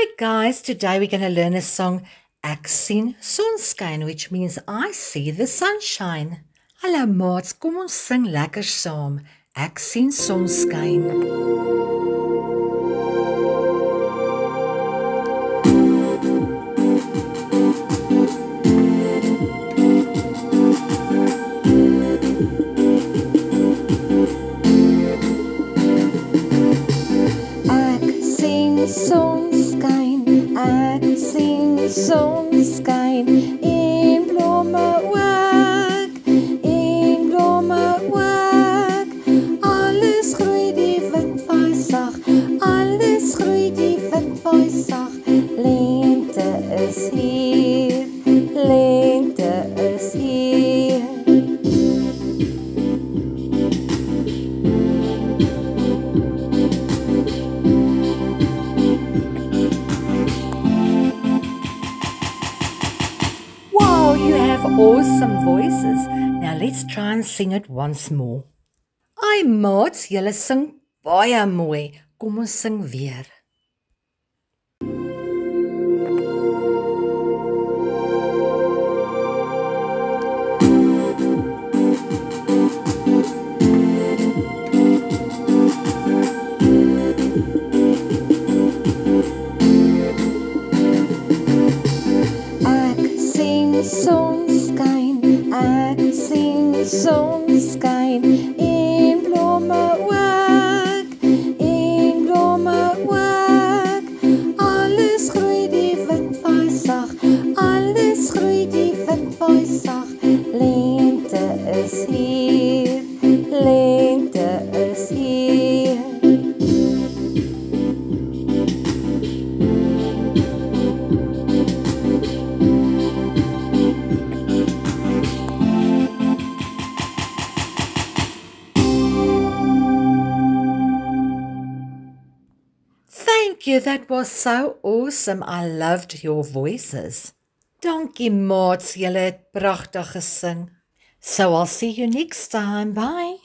Hi guys, today we're going to learn a song Ek sien sonskyn, which means I see the sunshine. Hallo maats, kom ons sing lekker saam. Ek sien sonskyn. Sonskyn, ek sien sonskyn en blomme ook, alles groei die wind vaai sag, alles groei die wind vaai sag, lente is hier, lente is hier. You have awesome voices. Now let's try and sing it once more. Ai maats, julle sing baie mooi. Kom ons sing weer. Sonskyn, ek sien sonskyn en blomme ook, alles groei die wind vaai sag, alles groei die wind vaai sag, lente is hier, lente is hier. Thank you, that was so awesome. I loved your voices. Dankie maats, julle het pragtig gesing. So I'll see you next time. Bye.